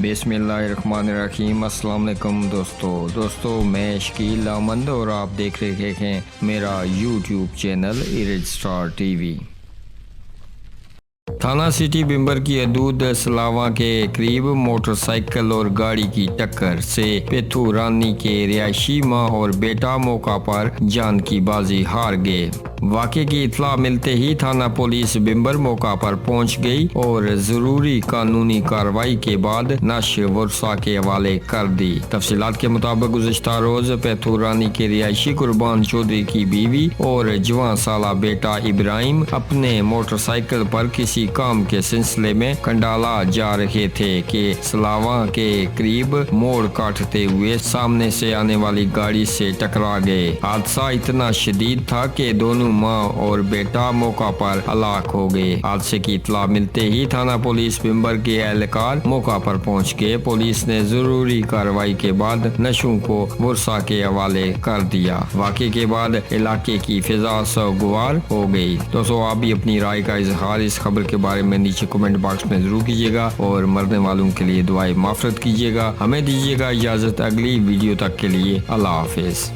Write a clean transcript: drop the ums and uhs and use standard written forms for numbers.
بسم اللہ الرحمن الرحیم۔ السلام علیکم دوستو میں شکیل احمد اور آپ دیکھ رہے ہیں میرا YouTube channel ایرج star T V. تھانہ سٹی بمبر کی حدود سلاواں کے قریب موٹر سائیکل اور گاڑی کی ٹکر سے پیتھو رانی کے رہائشی ماں اور بیٹا موقع پر جان کی بازی ہار گئے۔ واقعے کی اطلاع ملتے ہی تھانہ پولیس بمبر موقع پر پہنچ گئی اور ضروری قانونی کارروائی کے بعد نشر ورثاء کے حوالے کر دی۔ تفصیلات کے مطابق گزشتہ روز پیتھو رانی کے رہائشی قربان چودھری کی بیوی اور جوان سالہ بیٹا ابراہیم اپنے موٹر سائیکل پر کسی کام کے سلسلے میں کنڈالا جا رہے تھے کہ سلاواں کے قریب موڑ کاٹتے ہوئے سامنے سے آنے والی گاڑی سے ٹکرا گئے۔ حادثہ اتنا شدید تھا کہ دونوں ماں اور بیٹا موقع پر ہلاک ہو گئے۔ حادثے کی اطلاع ملتے ہی تھانہ پولیس بمبر کے اہلکار موقع پر پہنچ گئے۔ پولیس نے ضروری کارروائی کے بعد نشوں کو ورثاء کے حوالے کر دیا۔ واقعے کے بعد علاقے کی فضا سوگوار ہو گئی۔ دوستو آپ بھی اپنی رائے کا اظہار اس خبر کے بارے میں نیچے کمنٹ باکس میں ضرور کیجیے گا اور مرنے والوں کے لیے دعائیں مغفرت کیجیے گا۔ ہمیں دیجیے گا اجازت، اگلی ویڈیو تک کے لیے اللہ حافظ۔